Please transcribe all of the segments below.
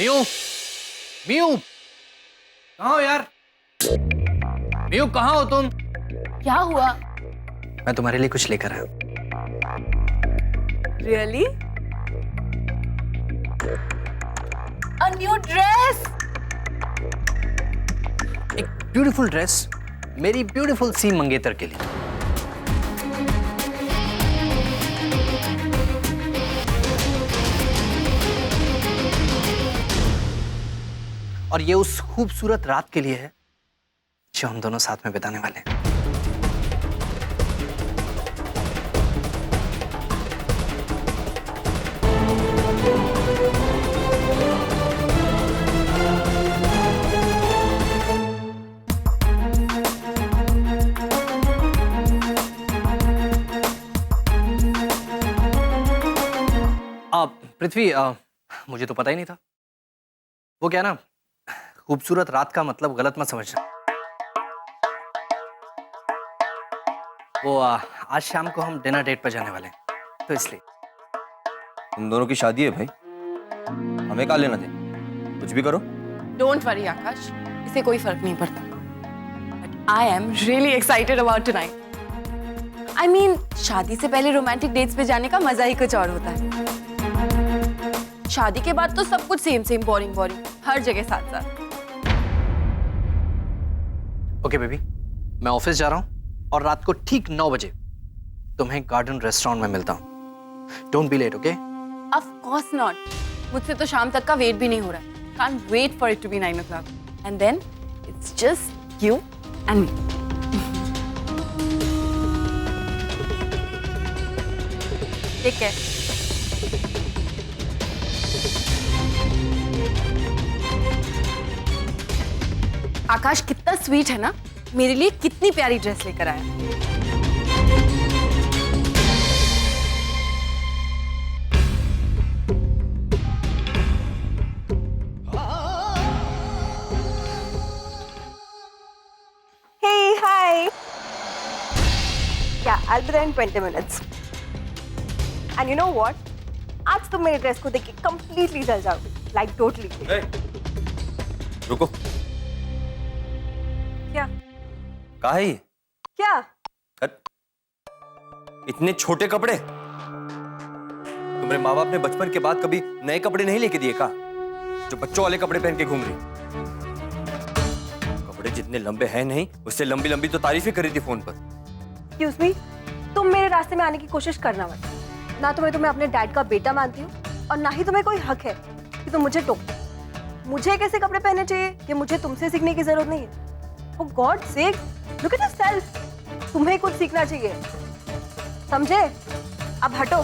मियू, मियू, कहाँ हो यार? मियू कहाँ हो तुम? क्या हुआ? मैं तुम्हारे लिए कुछ लेकर आया हूँ। Really? A new dress? एक ब्यूटीफुल ड्रेस मेरी ब्यूटीफुल सी मंगेतर के लिए। और ये उस खूबसूरत रात के लिए है जो हम दोनों साथ में बिताने वाले हैं। पृथ्वी, मुझे तो पता ही नहीं था। वो क्या ना, खूबसूरत रात का मतलब गलत मत समझना। वो आज शाम को हम डिनर डेट पर जाने वाले हैं, तो इसलिए। तुम दोनों की शादी है भाई, हमें क्या लेना दे, कुछ भी करो। Don't worry आकाश, इसे कोई फर्क नहीं पड़ता। But I am really excited about tonight. I mean, शादी से पहले रोमांटिक डेट्स पे जाने का मजा ही कुछ और होता है। शादी के बाद तो सब कुछ सेम सेम, बोरिंग बोरिंग, हर जगह साथ साथ। ओके बेबी, मैं ऑफिस जा रहा हूँ और रात को ठीक 9 बजे तुम्हें गार्डन रेस्टोरेंट में मिलता हूँ। Don't be late, okay? Of course not. मुझसे तो शाम तक का वेट भी नहीं हो रहा है। Can't wait for it to be 9 o'clock. And then it's just you and me. Take care. आकाश कितना स्वीट है ना, मेरे लिए कितनी प्यारी ड्रेस लेकर आया। Hey, hi. Yeah, I'll be there in 20 minutes. And you know what? आज तुम मेरे ड्रेस को देख के completely जल जाओगे, like totally. Hey, रुको। क्या? कहाँ है ये? क्या? इतने छोटे कपड़े? तुम्हारे माँ बाप ने बचपन के बाद कभी नए कपड़े नहीं लेके दिए का, जो बच्चों वाले कपड़े पहन के घूम रही? कपड़े जितने लंबे हैं नहीं, उससे लंबी लंबी तो तारीफें करी थी फोन पर। Excuse me, तुम मेरे रास्ते में आने की कोशिश करना मत। ना तो मैं तुम्हें अपने डैड का बेटा मानती हूँ और ना ही तुम्हें कोई हक है कि तुम मुझे टोको। मुझे कैसे कपड़े पहनने चाहिए ये मुझे तुमसे सीखने की जरूरत नहीं है। For God's sake, look at yourself. तुम्हें कुछ सीखना चाहिए, समझे? अब हटो।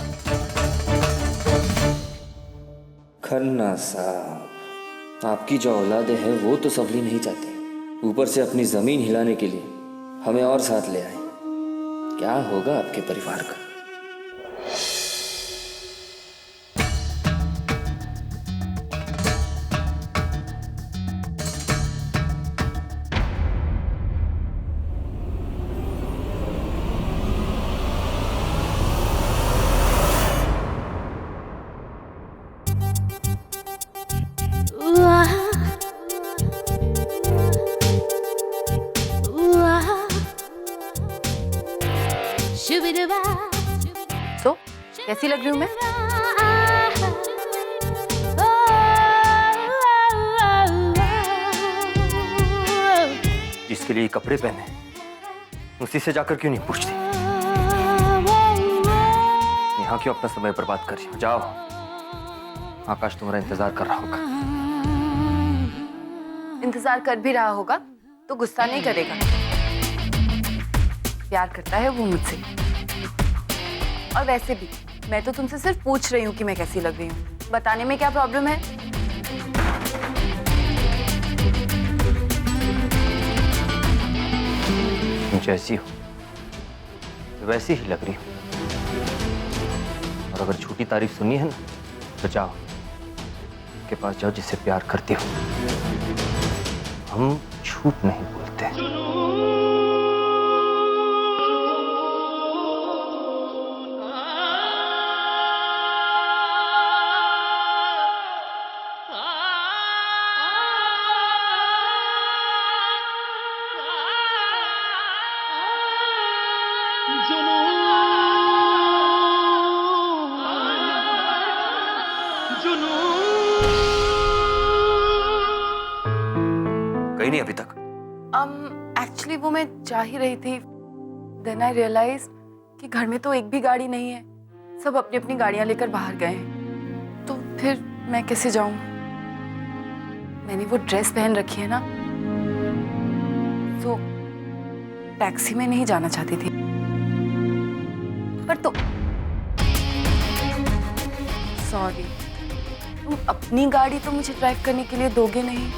खन्ना साहब, आपकी जो औलादे है वो तो सवली नहीं चाहती, ऊपर से अपनी जमीन हिलाने के लिए हमें और साथ ले आए। क्या होगा आपके परिवार का? तो कैसी लग रही हूँ मैं? जिसके लिए कपड़े पहने उसी से जाकर क्यों नहीं पूछती? यहाँ क्यों अपना समय बर्बाद कर रही हो? जाओ, आकाश तुम्हारा इंतजार कर रहा होगा। इंतजार कर भी रहा होगा तो गुस्सा नहीं करेगा। प्यार करता है वो मुझसे। और वैसे भी मैं तो तुमसे सिर्फ पूछ रही हूँ कि मैं कैसी लग रही हूँ। बताने में क्या प्रॉब्लम है? तुम जैसी हो वैसी ही लग रही हो। और अगर झूठी तारीफ सुनी है ना, तो जाओ के पास जाओ जिससे प्यार करती हो। हम झूठ नहीं बोलते। कहीं नहीं अभी तक? एक्चुअली वो मैं जा ही रही थी, देन आई रियलाइज कि घर में तो एक भी गाड़ी नहीं है, सब अपनी अपनी गाड़ियां लेकर बाहर गए हैं, तो फिर मैं कैसे जाऊं? मैंने वो ड्रेस पहन रखी है ना, तो टैक्सी में नहीं जाना चाहती थी, पर तो सॉरी, तुम अपनी गाड़ी तो मुझे ड्राइव करने के लिए दोगे नहीं,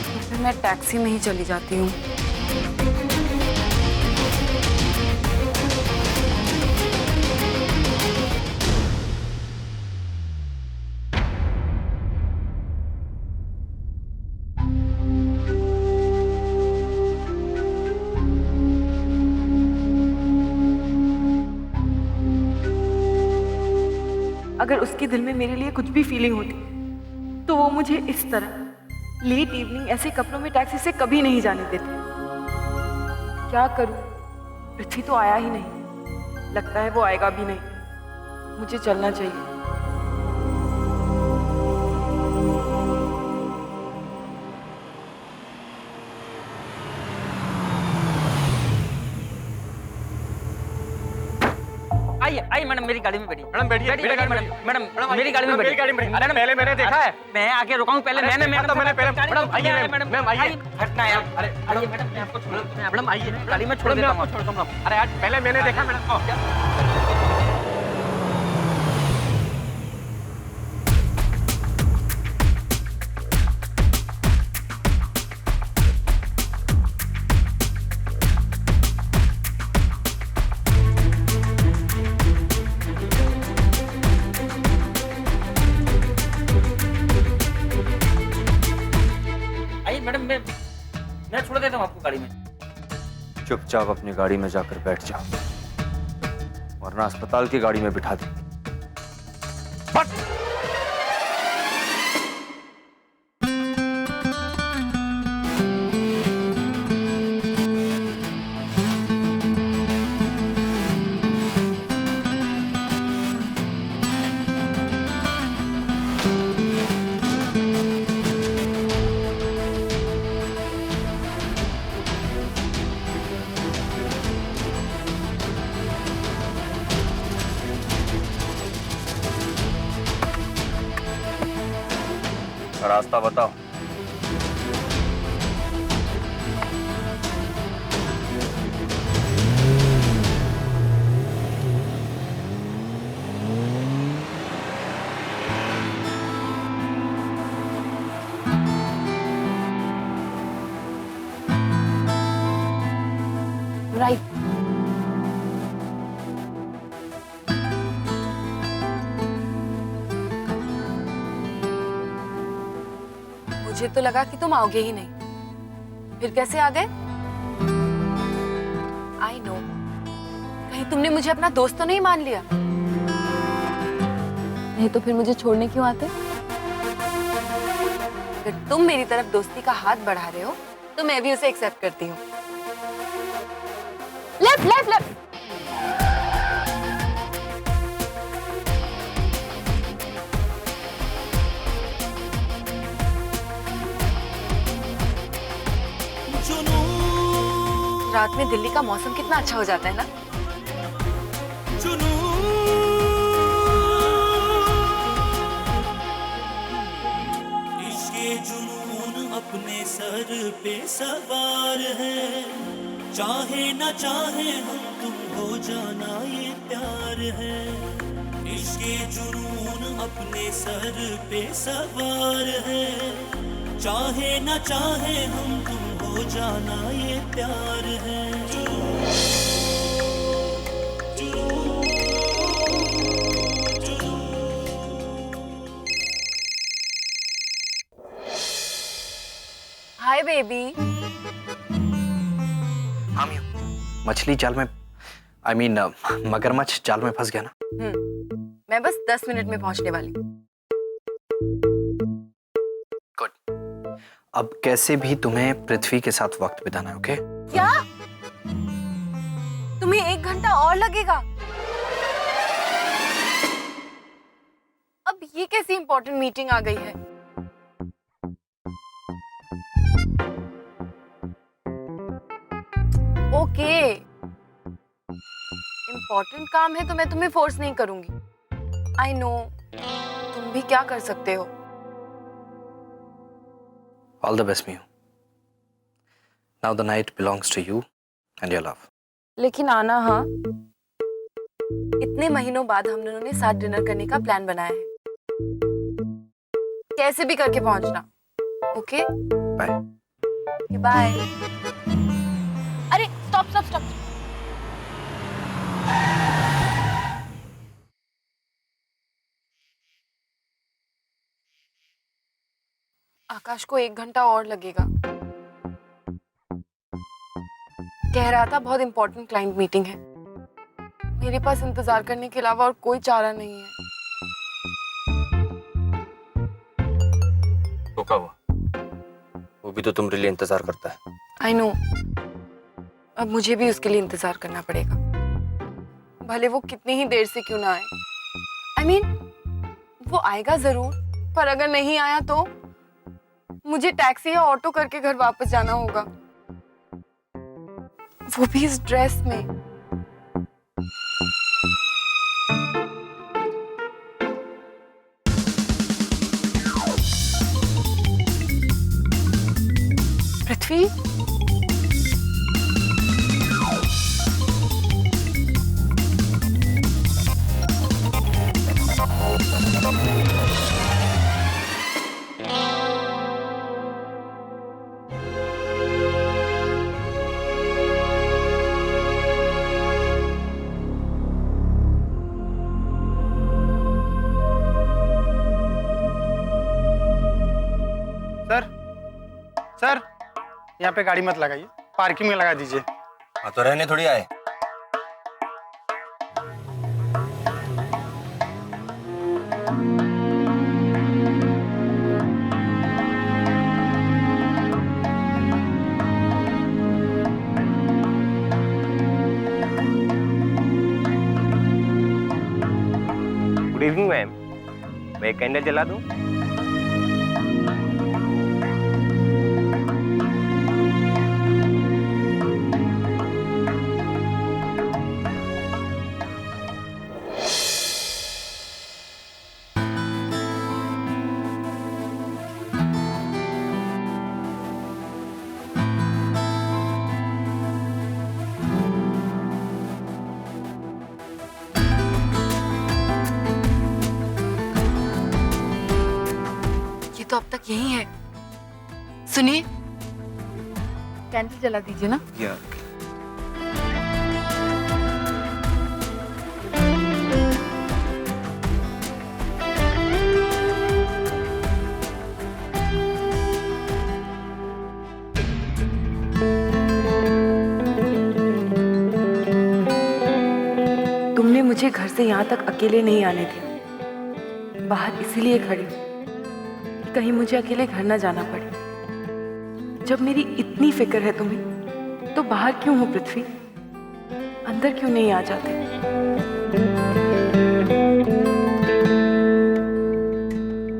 तो फिर मैं टैक्सी में ही चली जाती हूँ। अगर उसके दिल में मेरे लिए कुछ भी फीलिंग होती तो वो मुझे इस तरह लेट इवनिंग ऐसे कपड़ों में टैक्सी से कभी नहीं जाने देते। क्या करूं? पृथ्वी तो आया ही नहीं, लगता है वो आएगा भी नहीं। मुझे चलना चाहिए। आइए आइए मैडम, मेरी गाड़ी में बैठिए। मैडम बैठिए, बैठिए मेरी गाड़ी में मैडम, मेरी गाड़ी में मेरी बैठिए। गाड़ी में बैठिए। मैडम पहले मैंने देखा है। मैं आके रुका हूँ, पहले मैंने मैडम मैडम आइए मैम, मैडम, आइए। हटना है। अरे आइए मैडम, मैं आपको छोड़, मैडम आइए, गाड़ी में छोड़ मैं देता आपको हूँ। छोड़ता हूँ। अरे आज पहले मैंने देखा मैडम। आइए मैडम, मैं छोड़ देता हूँ आपको गाड़ी में। चुपचाप अपनी गाड़ी में जाकर बैठ जाओ, वरना अस्पताल की गाड़ी में बिठा दे। रास्ता बताओ। राइट। मुझे तो लगा कि तुम आओगे ही नहीं, फिर कैसे आ गए? आई नो, कहीं तुमने मुझे अपना दोस्त तो नहीं मान लिया? नहीं तो फिर मुझे छोड़ने क्यों आते? अगर तुम मेरी तरफ दोस्ती का हाथ बढ़ा रहे हो तो मैं भी उसे एक्सेप्ट करती हूँ। Left left left. रात में दिल्ली का मौसम कितना अच्छा हो जाता है ना? इश्क़े जुनून अपने सर पे सवार है, चाहे ना चाहे हम तुम हो जाना ये प्यार है। इश्क़े जुनून अपने सर पे सवार है, चाहे ना चाहे हम तुम हो जाना ये प्यार है। Hi baby. हम यूं मछली जाल में, आई मीन मगरमच्छ जाल में फंस गया ना। मैं बस 10 मिनट में पहुंचने वाली। गुड। अब कैसे भी तुम्हें पृथ्वी के साथ वक्त बिताना है, ओके? क्या? तुम्हें 1 घंटा और लगेगा? अब ये कैसी इंपॉर्टेंट मीटिंग आ गई है? ओके, इंपॉर्टेंट काम है तो मैं तुम्हें फोर्स नहीं करूंगी। आई नो, तुम भी क्या कर सकते हो। All the best, Miu. Now the night belongs to you and your love. लेकिन आना, हाँ। इतने महीनों बाद हम दोनों ने साथ डिनर करने का प्लान बनाया है। कैसे भी करके पहुंचना, ओके? Bye. बाय। अरे स्टॉप स्टॉप स्टॉप। आकाश को 1 घंटा और लगेगा। कह रहा था बहुत इंपॉर्टेंट क्लाइंट मीटिंग है। मेरे पास इंतजार करने के अलावा और कोई चारा नहीं है। तो क्या हुआ? वो भी तो तुम्हारे लिए इंतजार करता है। आई नो, अब मुझे भी उसके लिए इंतजार करना पड़ेगा, भले वो कितनी ही देर से क्यों ना आए। आई मीन, वो आएगा जरूर, पर अगर नहीं आया तो मुझे टैक्सी या ऑटो करके घर वापस जाना होगा, वो भी इस ड्रेस में। पृथ्वी, सर, यहाँ पे गाड़ी मत लगाइए, पार्किंग में लगा दीजिए। हाँ तो रहने थोड़ी आए। गुड इवनिंग मैम, मैं एक कैंडल जला दूं? तो अब तक यही है। सुनिए, कैंडल जला दीजिए ना। तुमने मुझे घर से यहाँ तक अकेले नहीं आने दिया। बाहर इसीलिए खड़ी हूँ कि कहीं मुझे अकेले घर ना जाना पड़े। जब मेरी इतनी फिक्र है तुम्हें, तो बाहर क्यों हो पृथ्वी? अंदर क्यों नहीं आ जाते?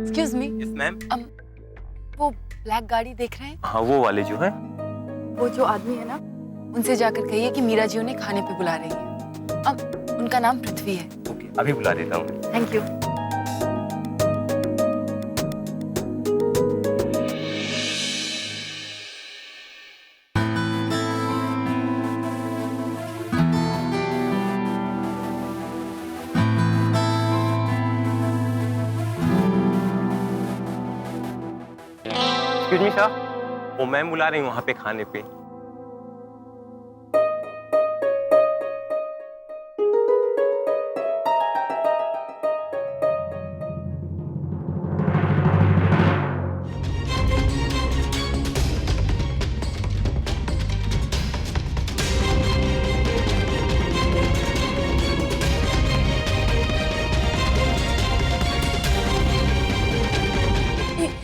Excuse me. Yes ma'am. वो ब्लैक गाड़ी देख रहे हैं? हाँ, वो वाले जो है। वो जो आदमी है ना, उनसे जाकर कहिए कि मीरा जी उन्हें खाने पे बुला रही है। उनका नाम पृथ्वी है। ओके, अभी बुला देता हूँ। Thank you. Excuse me sir, वो मैम बुला रही हूँ वहाँ पे खाने पे।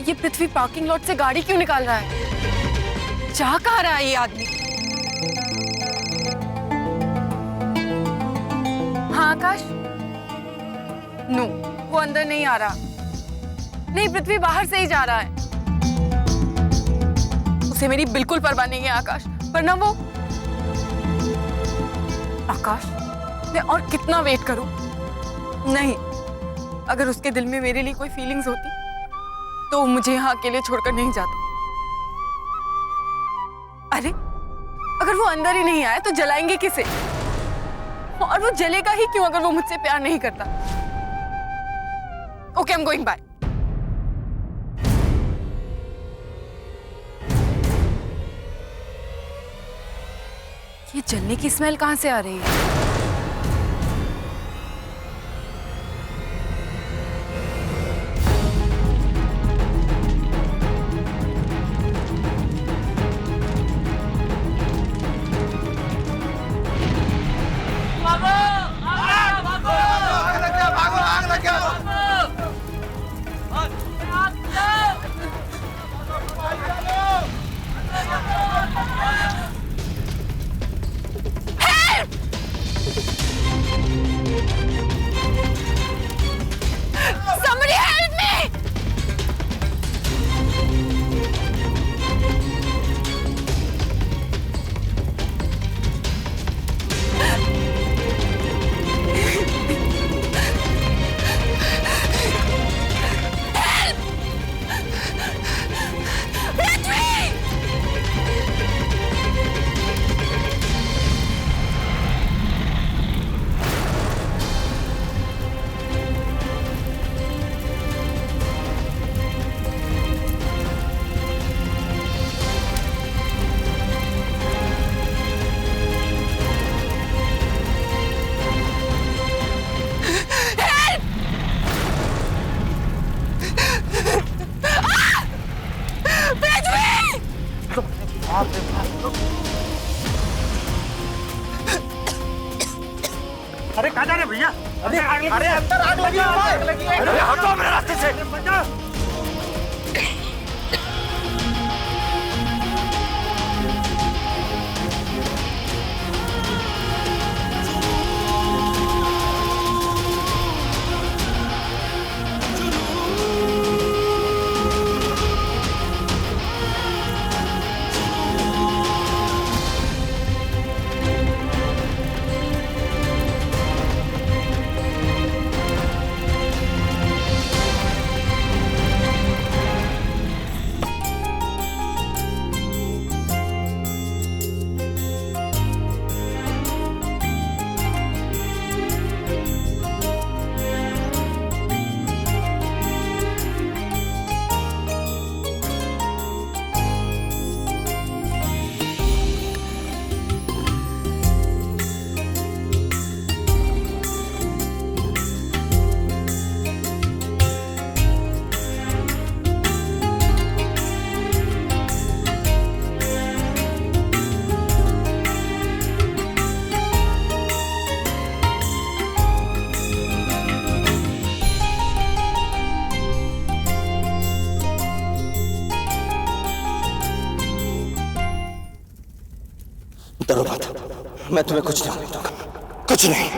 ये पृथ्वी पार्किंग लॉट से गाड़ी क्यों निकाल रहा है? जा कहाँ रहा है ये आदमी? आकाश? नो, वो अंदर नहीं आ रहा। नहीं, पृथ्वी बाहर से ही जा रहा है। उसे मेरी बिल्कुल परवाह नहीं है आकाश, वरना वो आकाश, मैं और कितना वेट करूं? नहीं, अगर उसके दिल में मेरे लिए कोई फीलिंग्स होती तो वो मुझे यहाँ अकेले छोड़कर नहीं जाता। अरे, अगर वो अंदर ही नहीं आया तो जलाएंगे किसे? और वो जलेगा ही क्यों अगर वो मुझसे प्यार नहीं करता? Okay, I am going by. ये जलने की स्मेल कहां से आ रही है? Somebody help me! अरे कहाँ जा रहे भैया? अरे अंदर आग लगी है। अरे हटो मेरे रास्ते से। डरो मत, मैं तुम्हें कुछ नहीं होने दूंगा, कुछ नहीं।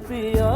पिया